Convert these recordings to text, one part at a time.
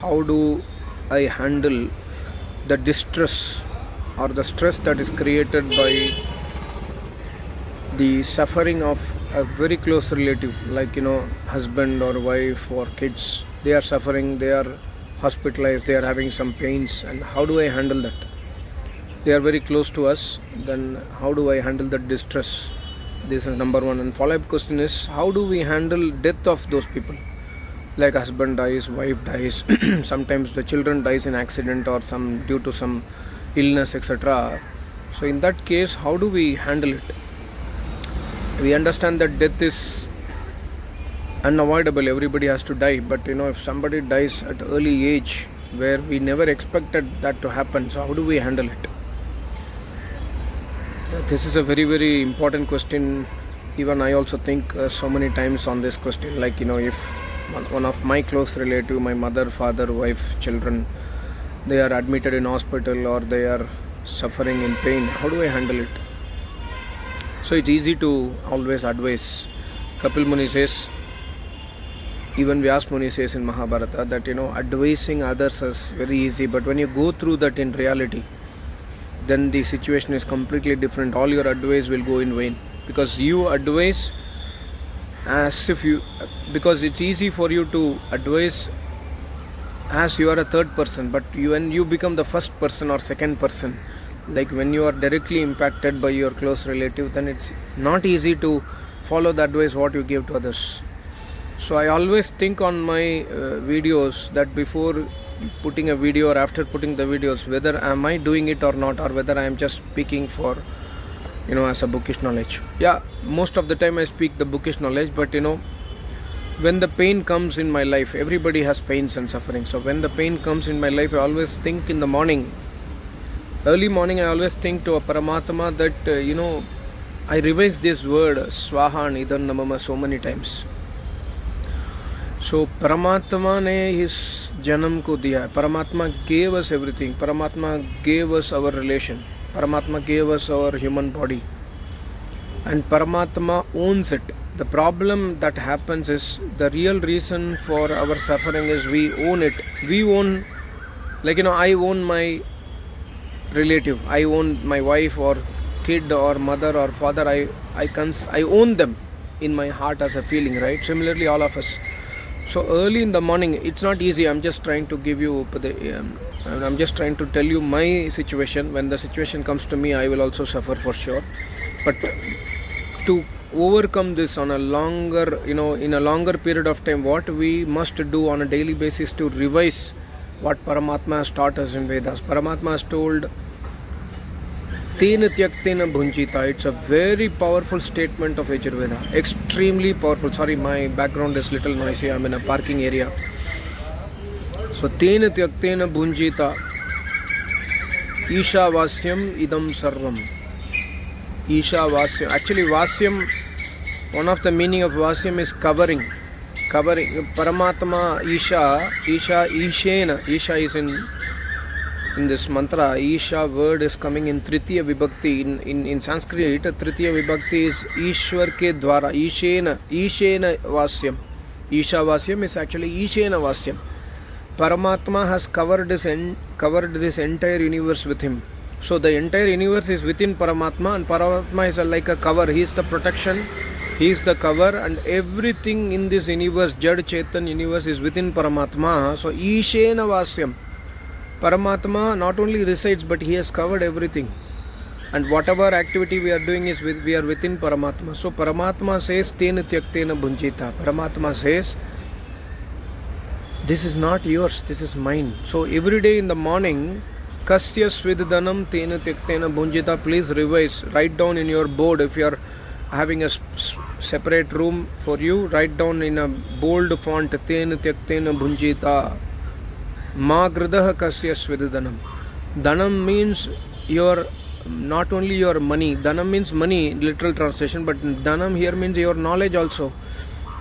how do I handle the distress or the stress that is created by the suffering of a very close relative, like husband or wife or kids. They are suffering, they are hospitalized, they are having some pains, and how do I handle that? They are very close to us, then how do I handle that distress? This is number one. And follow-up question is, how do we handle death of those people? Like husband dies, wife dies, sometimes the children dies in accident or some due to some illness, etc. So in that case, how do we handle it? We understand that death is unavoidable, everybody has to die, but if somebody dies at early age where we never expected that to happen, so how do we handle it? This is a very, very important question. Even I also think so many times on this question, like if one of my close relative, my mother, father, wife, children, they are admitted in hospital or they are suffering in pain, how do I handle it? So it's easy to always advise. Kapil Muni says, even Vyas Muni says in Mahabharata that advising others is very easy, but when you go through that in reality, then the situation is completely different. All your advice will go in vain, because you advise because it's easy for you to advise as you are a third person, but when you become the first person or second person, like when you are directly impacted by your close relative, then it's not easy to follow the advice what you give to others. So I always think on my videos that before putting a video or after putting the videos, whether am I doing it or not, or whether I am just speaking for as a bookish knowledge. Yeah, most of the time I speak the bookish knowledge, but when the pain comes in my life, everybody has pains and suffering. So when the pain comes in my life, I always think in the morning, early morning, I always think to a Paramatma that I revise this word Swaha and Idam Namama so many times. So Paramatma ne his janam ko diya. Paramatma gave us everything. Paramatma gave us our relation. Paramatma gave us our human body. And Paramatma owns it. The problem that happens is, the real reason for our suffering is we own it. We own, like I own my relative. I own my wife or kid or mother or father. I own them in my heart as a feeling, right? Similarly, all of us. So early in the morning, it's not easy. I'm just trying to give you I'm just trying to tell you my situation. When the situation comes to me, I will also suffer for sure. But to overcome this on a longer, in a longer period of time, what we must do on a daily basis to revise what Paramatma has taught us in Vedas. Paramatma has told, Tena Tyaktena Bhunjita. It's a very powerful statement of Yajurveda. Extremely powerful. Sorry, my background is little noisy. I'm in a parking area. So, Tena Tyaktena Bhunjita. Isha Vasyam Idam Sarvam. Isha Vasyam. Actually, Vasyam, one of the meaning of Vasyam is covering. Covering. Paramatma Isha. Isha Ishena. Isha is in this mantra. Isha word is coming in Tritiya Vibhakti. In Sanskrit, Tritiya Vibhakti is Ishwar ke dwara. Ishena Vasyam. Isha Vasyam is actually Ishena Vasyam. Paramatma has covered this entire universe with him. So the entire universe is within Paramatma, and Paramatma is like a cover. He is the protection, he is the cover, and everything in this universe, Jad Chetan universe, is within Paramatma. So Ishena Vasyam. Paramatma not only resides, but he has covered everything. And whatever activity we are doing is we are within Paramatma. So Paramatma says, Tena Tyaktena Bhunjita. Paramatma says, this is not yours, this is mine. So every day in the morning, Kasya Svidhanam Tena Tyaktena Bhunjita, please revise. Write down in your board. If you are having a separate room for you, write down in a bold font, Tena Tyaktena Bhunjita. Ma Gradaha Kasya Svidhanam. Dhanam means not only your money. Dhanam means money, literal translation, but Dhanam here means your knowledge also.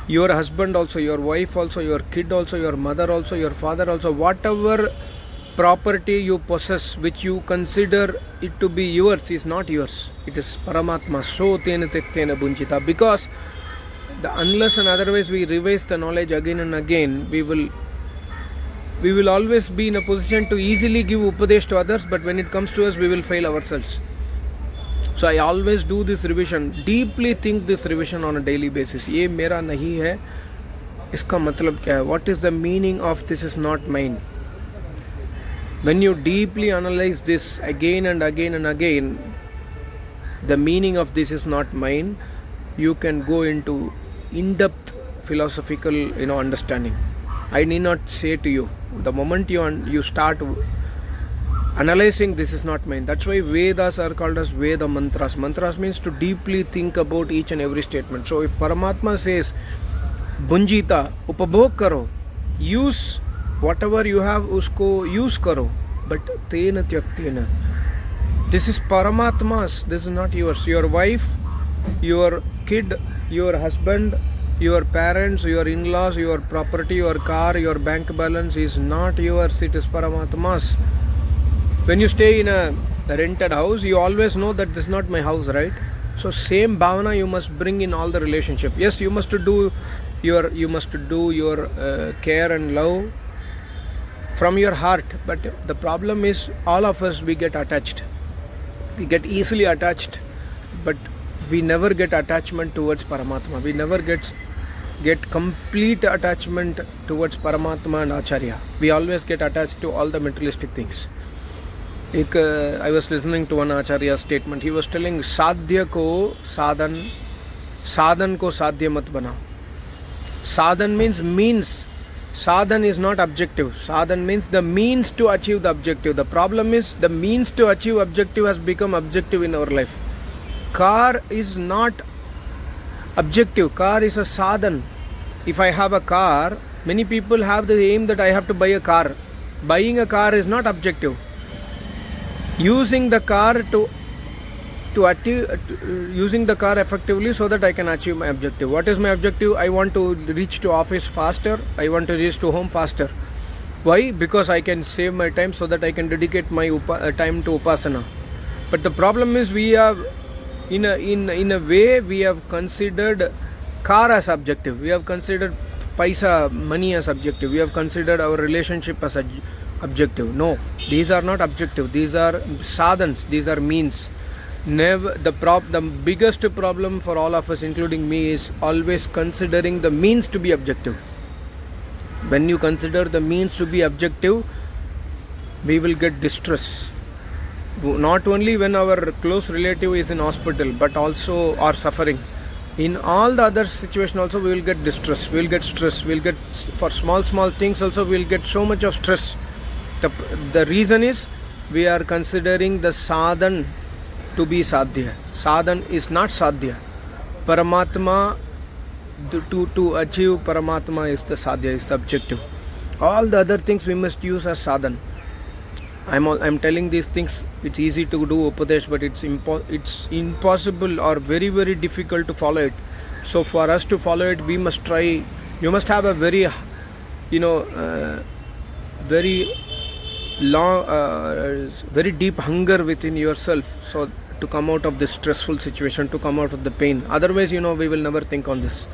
Your husband also, your wife also, your kid also, your mother also, your father also. Whatever property you possess, which you consider it to be yours, is not yours. It is Paramatma. So Tena Tyaktena Bhunjita. Because unless and otherwise we revise the knowledge again and again, we will we will always be in a position to easily give upadesh to others, but when it comes to us, we will fail ourselves. So I always do this revision, deeply think this revision on a daily basis. ये मेरा नहीं है, इसका मतलब क्या है? What is the meaning of this is not mine? When you deeply analyze this again and again and again, the meaning of this is not mine, you can go into in-depth philosophical understanding. I need not say to you, the moment you start analyzing this is not mine. That's why Vedas are called as Veda mantras. Mantras means to deeply think about each and every statement. So if Paramatma says Bunjita, upabhog karo, use whatever you have, usko use karo, but tena tyaktena. This is Paramatma's, this is not yours. Your wife, your kid, your husband, your parents, your in-laws, your property, your car, your bank balance is not yours, it is Paramatma's. When you stay in a rented house, you always know that this is not my house, right? So same bhavana you must bring in all the relationship. Yes, you must do your care and love from your heart, but the problem is all of us, we get attached. We get easily attached, but we never get attachment towards Paramatma. We never get complete attachment towards Paramatma and Acharya. We always get attached to all the materialistic things. I was listening to one Acharya statement. He was telling, Sadhya ko sadhan, sadhan ko sadhya mat banao. Sadhan means. Sadhan is not objective. Sadhan means the means to achieve the objective. The problem is the means to achieve objective has become objective in our life. Car is not objective. Car is a sadhan. If I have a car, many people have the aim that I have to buy a car. Buying a car is not objective. Using the car using the car effectively so that I can achieve my objective. What is my objective? I want to reach to office faster. I want to reach to home faster. Why? Because I can save my time so that I can dedicate my time to upasana. But the problem is we have, in a way, we have considered car as objective. We have considered paisa, money as objective. We have considered our relationship as objective. No, these are not objective. These are sadhans. These are means. Never the biggest problem for all of us, including me, is always considering the means to be objective. When you consider the means to be objective, we will get distress. Not only when our close relative is in hospital, but also are suffering. In all the other situations also we will get distress, we will get stress, we will get, for small things also we will get so much of stress. The reason is we are considering the sadhan to be sadhya. Sadhan is not sadhya. Paramatma, to achieve Paramatma is the sadhya, is the objective. All the other things we must use as sadhan. I'm telling these things, it's easy to do upadesh, but it's impossible or very, very difficult to follow it. So for us to follow it, we must try. You must have a very, very long, very deep hunger within yourself, so to come out of this stressful situation, to come out of the pain. Otherwise, we will never think on this.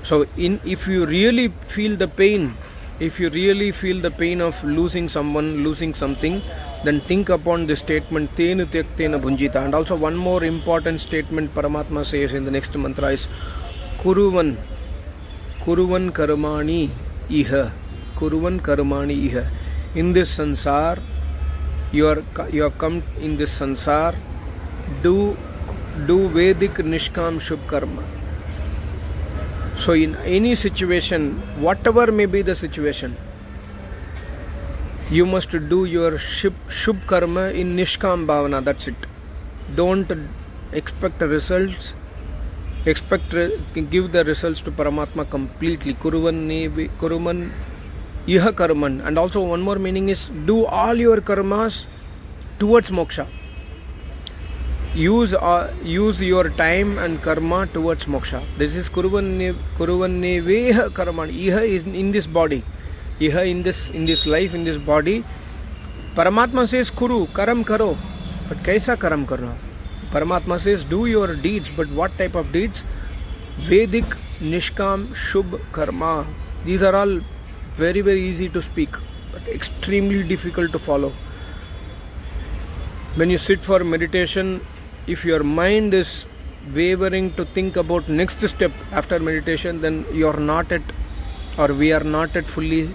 So if you really feel the pain, of losing someone, losing something, then think upon this statement, tena tyaktena bhunjita. And also one more important statement Paramatma says in the next mantra is Kuruvan karmani iha. Kuruvan karmani iha. In this sansar, you have come in this sansar, do Vedic nishkam shubh karma. So in any situation, whatever may be the situation, you must do your shubh karma in nishkam bhavana. That's it. Don't expect results. Give the results to Paramatma completely. Kuruman iha karman. And also one more meaning is do all your karmas towards moksha. Use your time and karma towards moksha. This is kuruvan neveha karman. Iha is in this body. Iha in this life, in this body. Paramatma says kuru, karam karo. But kaisa karam karo? Paramatma says do your deeds, but what type of deeds? Vedic, nishkam, shubh, karma. These are all very, very easy to speak. But extremely difficult to follow. When you sit for meditation, if your mind is wavering to think about next step after meditation, then you are not at, or we are not at fully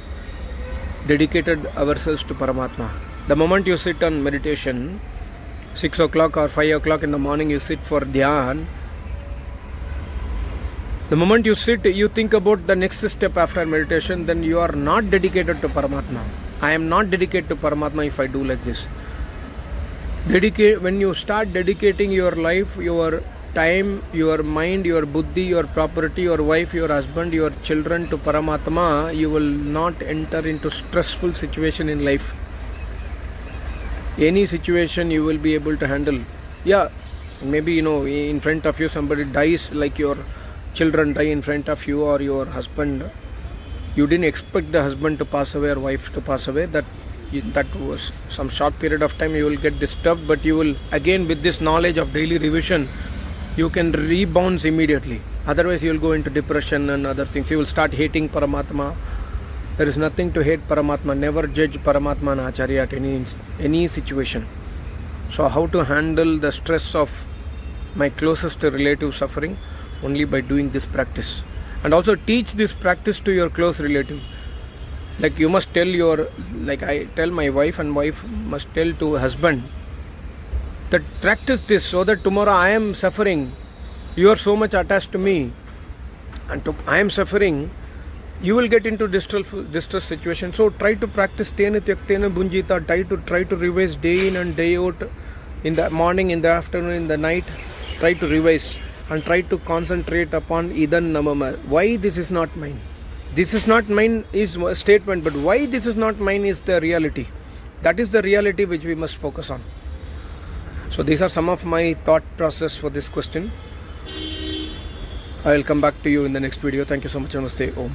dedicated ourselves to Paramatma. The moment you sit on meditation, 6 o'clock or 5 o'clock in the morning, you sit for dhyan. The moment you sit, you think about the next step after meditation, then you are not dedicated to Paramatma. I am not dedicated to Paramatma if I do like this. When you start dedicating your life, your time, your mind, your buddhi, your property, your wife, your husband, your children to Paramatma, you will not enter into stressful situation in life. Any situation you will be able to handle. Yeah, maybe in front of you somebody dies, like your children die in front of you, or your husband. You didn't expect the husband to pass away or wife to pass away. That was some short period of time you will get disturbed, but you will again, with this knowledge of daily revision, you can rebound immediately. Otherwise you will go into depression and other things. You will start hating Paramatma. There is nothing to hate Paramatma. Never judge Paramatma and Acharya at any situation. So how to handle the stress of my closest relative suffering? Only by doing this practice. And also teach this practice to your close relative. Like you must tell like I tell my wife, and wife must tell to husband, that practice this so that tomorrow I am suffering, you are so much attached to me, and I am suffering, you will get into distress situation. So try to practice tena tyaktena bunjita. Try to revise day in and day out, in the morning, in the afternoon, in the night. Try to revise and try to concentrate upon idan namama. Why this is not mine? This is not mine is a statement, but why this is not mine is the reality. That is the reality which we must focus on. So these are some of my thought process for this question. I will come back to you in the next video. Thank you so much. Namaste. Om.